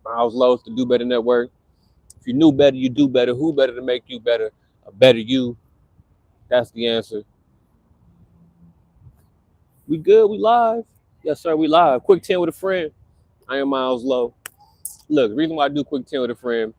Miles Lowe's, the Do Better Network. If you knew better, you do better. Who better to make you better? A better you. That's the answer. We good? We live? Yes, sir, we live. Quick 10 with a friend. I am Miles Lowe. Look, the reason why I do quick 10 with a friend,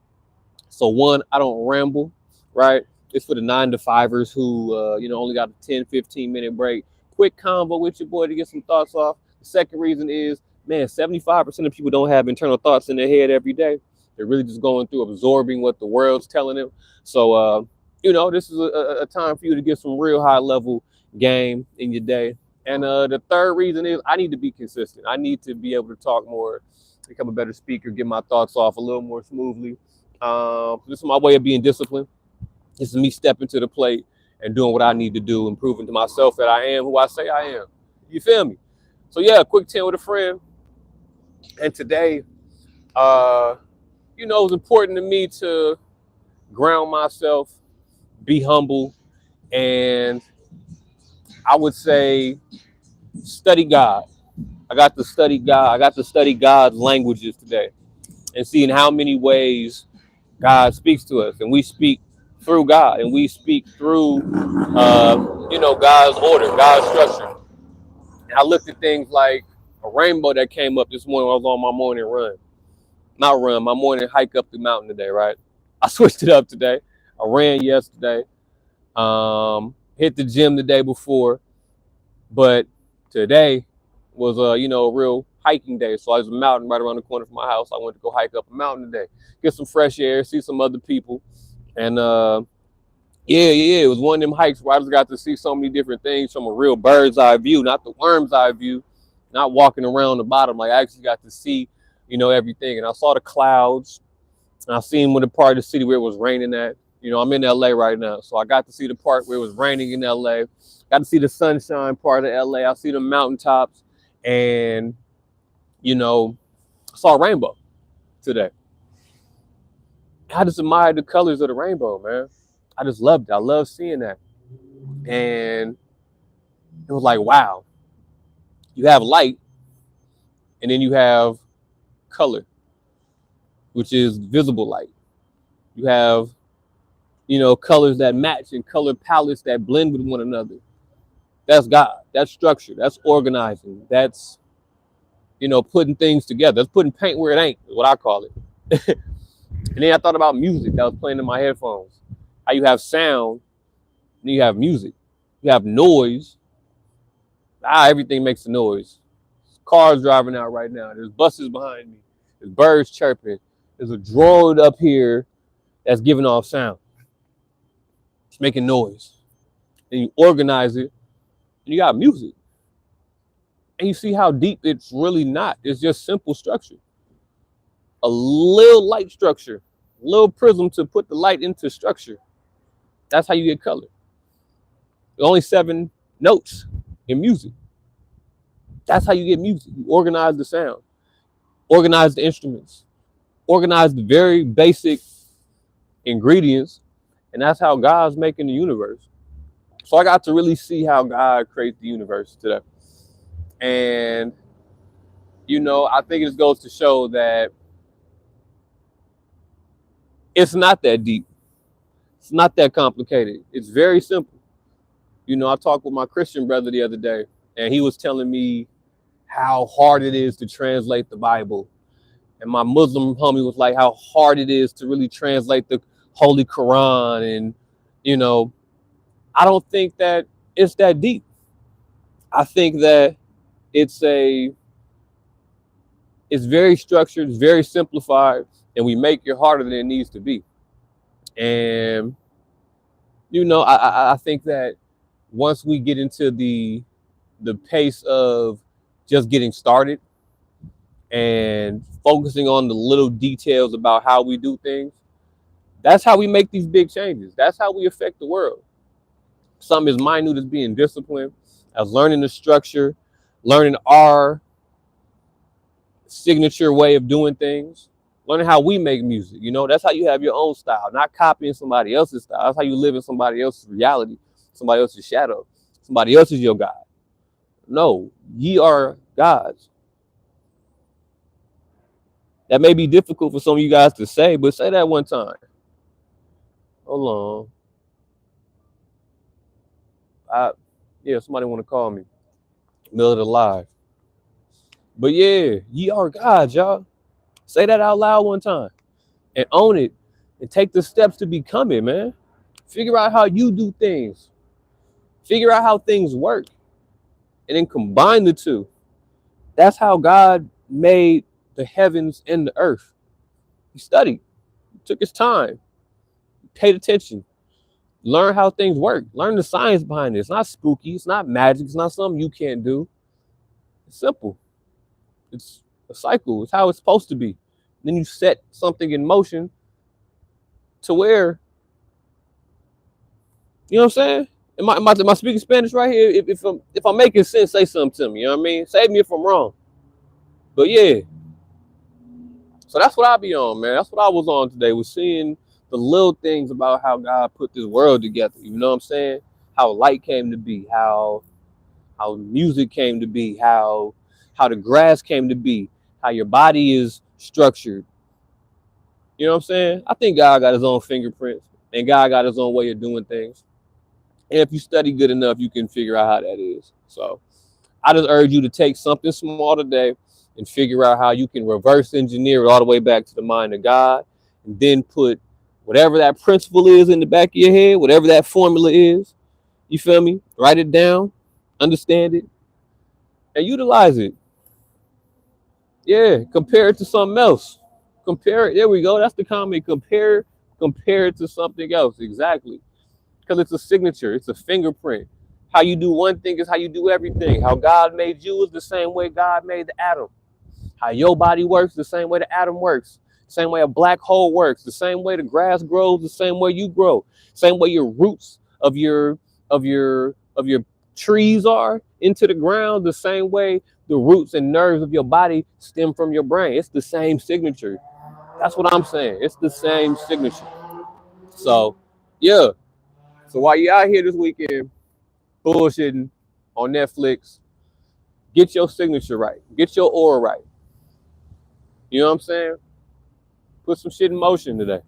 so one, I don't ramble, right? It's for the 9 to 5ers who, only got a 10, 15-minute break. Quick convo with your boy to get some thoughts off. The second reason is, man, 75% of people don't have internal thoughts in their head every day. They're really just going through absorbing what the world's telling them. So, this is a time for you to get some real high level game in your day. And the third reason is I need to be consistent. I need to be able to talk more, become a better speaker, get my thoughts off a little more smoothly. This is my way of being disciplined. This is me stepping to the plate and doing what I need to do and proving to myself that I am who I say I am. You feel me? So yeah, quick 10 with a friend. And today, it's important to me to ground myself, be humble, and I would say study God. I got to study God. I got to study God's languages today and seeing how many ways God speaks to us, and we speak through God, and we speak through, God's order, God's structure. And I looked at things like a rainbow that came up this morning when I was on my morning run. Not run, my morning hike up the mountain today, right? I switched it up today. I ran yesterday, hit the gym the day before, but today was a real hiking day. So there's a mountain right around the corner from my house. I went to go hike up a mountain today, get some fresh air, see some other people. And it was one of them hikes where I just got to see so many different things from a real bird's eye view, not the worm's eye view, not walking around the bottom. Like I actually got to see, everything. And I saw the clouds, and I seen when the part of the city where it was raining at. I'm in LA right now, so I got to see the part where it was raining in LA. Got to see the sunshine part of LA. I see the mountaintops, and I saw a rainbow today. I just admired the colors of the rainbow, man. I just loved it. I love seeing that. And it was like, wow, you have light and then you have color, which is visible light. You have, colors that match and color palettes that blend with one another. That's God. That's structure. That's organizing. That's, putting things together. That's putting paint where it ain't, is what I call it. And then I thought about music that was playing in my headphones. How you have sound, and you have music. You have noise. Everything makes a noise. There's cars driving out right now. There's buses behind me. There's birds chirping. There's a drone up here that's giving off sound. It's making noise. And you organize it, and you got music. And you see how deep it's really not. It's just simple structure. A little light structure, a little prism to put the light into structure. That's how you get color. There's only 7 notes in music. That's how you get music. You organize the sound, organize the instruments, organize the very basic ingredients, and that's how God's making the universe. So I got to really see how God creates the universe today. And, I think it just goes to show that it's not that deep. It's not that complicated. It's very simple. I talked with my Christian brother the other day, and he was telling me how hard it is to translate the Bible. And my Muslim homie was like, how hard it is to really translate the Holy Quran. And, I don't think that it's that deep. I think that it's very structured, it's very simplified, and we make it harder than it needs to be. And, I think that once we get into the pace of just getting started and focusing on the little details about how we do things, that's how we make these big changes. That's how we affect the world. Something as minute as being disciplined, as learning the structure, learning our signature way of doing things, learning how we make music. That's how you have your own style, not copying somebody else's style. That's how you live in somebody else's reality, somebody else's shadow. Somebody else is your God. No, ye are gods. That may be difficult for some of you guys to say, but say that one time. Hold on. Yeah, somebody want to call me. Middle of the live. But yeah, ye are God, y'all. Say that out loud one time and own it and take the steps to become it, man. Figure out how you do things. Figure out how things work and then combine the two. That's how God made the heavens and the earth. He studied, took his time, paid attention, learn how things work, learn the science behind it. It's not spooky, it's not magic, it's not something you can't do. It's simple. It's a cycle. It's how it's supposed to be. Then you set something in motion to where, you know what I'm saying? Am I speaking Spanish right here? If I'm making sense, say something to me. You know what I mean? Save me if I'm wrong. But yeah. So that's what I be on, man. That's what I was on today, was seeing the little things about how God put this world together. You know what I'm saying? How light came to be, how music came to be, how the grass came to be, how your body is structured. You know what I'm saying? I think God got his own fingerprints and God got his own way of doing things. And if you study good enough, you can figure out how that is. So I just urge you to take something small today and figure out how you can reverse engineer it all the way back to the mind of God, and then put whatever that principle is in the back of your head, whatever that formula is, you feel me? Write it down, understand it, and utilize it. Yeah, compare it to something else. Compare it. There we go. That's the comment. Compare it to something else. Exactly. Because it's a signature. It's a fingerprint. How you do one thing is how you do everything. How God made you is the same way God made the atom. How your body works, the same way the atom works. Same way a black hole works. The same way the grass grows, the same way you grow. Same way your roots of your trees are into the ground, the same way the roots and nerves of your body stem from your brain. It's the same signature. That's what I'm saying. It's the same signature. So, yeah. So while you're out here this weekend bullshitting on Netflix, get your signature right. Get your aura right. You know what I'm saying? Put some shit in motion today.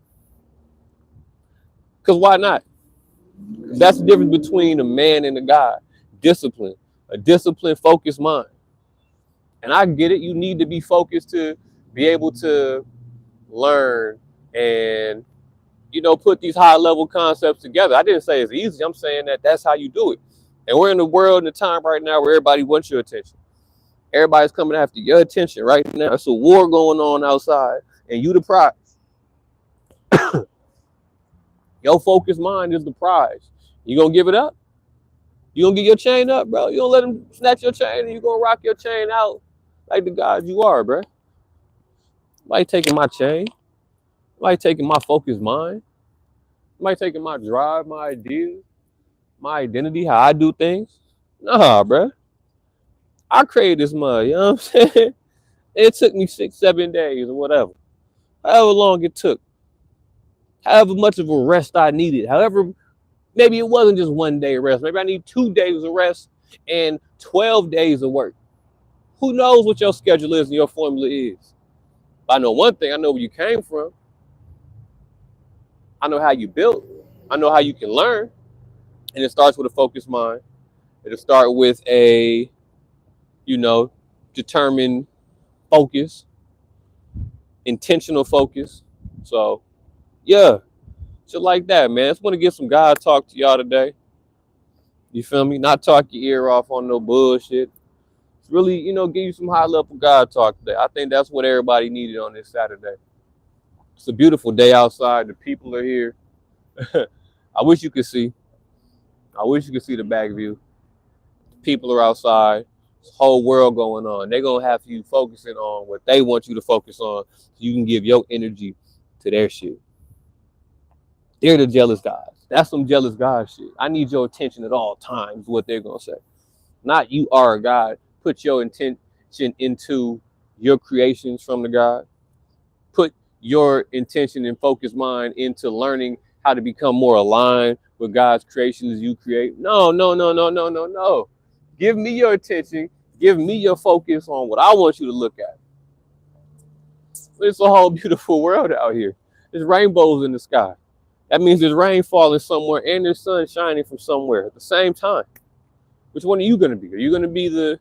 Because why not? That's the difference between a man and a God. Discipline. A disciplined, focused mind. And I get it. You need to be focused to be able to learn and, put these high level concepts together. I didn't say it's easy. I'm saying that that's how you do it. And we're in the world and the time right now where everybody wants your attention. Everybody's coming after your attention right now. There's a war going on outside and you the prize. Your focused mind is the prize. You gonna give it up? You gonna get your chain up, bro? You gonna let them snatch your chain and you gonna rock your chain out like the God you are, bro? Nobody taking my chain. Nobody taking my focused mind. Nobody taking my drive, my ideas, my identity, how I do things. Nah, bro. I created this mud, you know what I'm saying? It took me 6-7 days or whatever. However long it took. However much of a rest I needed. However, maybe it wasn't just 1 day of rest. Maybe I need 2 days of rest and 12 days of work. Who knows what your schedule is and your formula is? But I know one thing. I know where you came from. I know how you built. I know how you can learn. And it starts with a focused mind. It'll start with a, determined focus, intentional focus. So, yeah, shit like that, man. I just want to get some God talk to y'all today. You feel me? Not talk your ear off on no bullshit. It's really, give you some high level God talk today. I think that's what everybody needed on this Saturday. It's a beautiful day outside. The people are here. I wish you could see. I wish you could see the back view. People are outside. This whole world going on. They're going to have you focusing on what they want you to focus on so you can give your energy to their shit. They're the jealous guys. That's some jealous God shit. I need your attention at all times, what they're going to say. Not you are a God. Put your intention into your creations from the God. Put your intention and focused mind into learning how to become more aligned with God's creations you create. No. Give me your attention. Give me your focus on what I want you to look at. It's a whole beautiful world out here. There's rainbows in the sky. That means there's rain falling somewhere and there's sun shining from somewhere at the same time. Which one are you gonna be? Are you gonna be the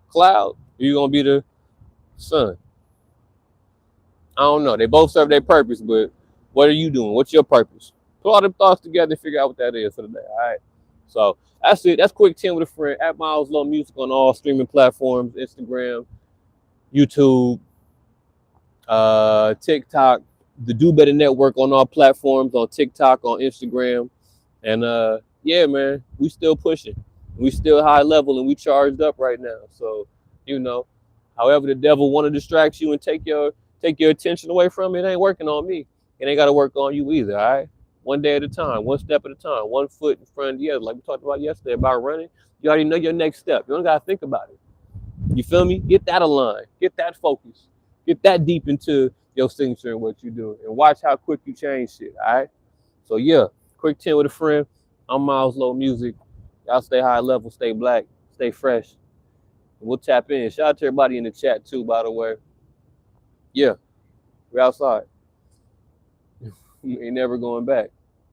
cloud? Or are you gonna be the sun? I don't know. They both serve their purpose, but what are you doing? What's your purpose? Put all them thoughts together and figure out what that is for the day. All right. So that's it. That's Quick 10 with a friend at Miles Low Music on all streaming platforms, Instagram, YouTube, TikTok, the Do Better Network on all platforms, on TikTok, on Instagram. And yeah, man, we still pushing. We still high level and we charged up right now. So, you know, however the devil want to distract you and take your attention away from it, ain't working on me. It ain't got to work on you either, all right? One day at a time, one step at a time, one foot in front of the other. Like we talked about yesterday about running, you already know your next step. You don't got to think about it. You feel me? Get that aligned. Get that focus. Get that deep into your signature and what you do. And watch how quick you change shit, all right? So, yeah, Quick 10 with a friend. I'm Miles Low Music. Y'all stay high level, stay black, stay fresh. And we'll tap in. Shout out to everybody in the chat, too, by the way. Yeah, we're outside. You ain't never going back.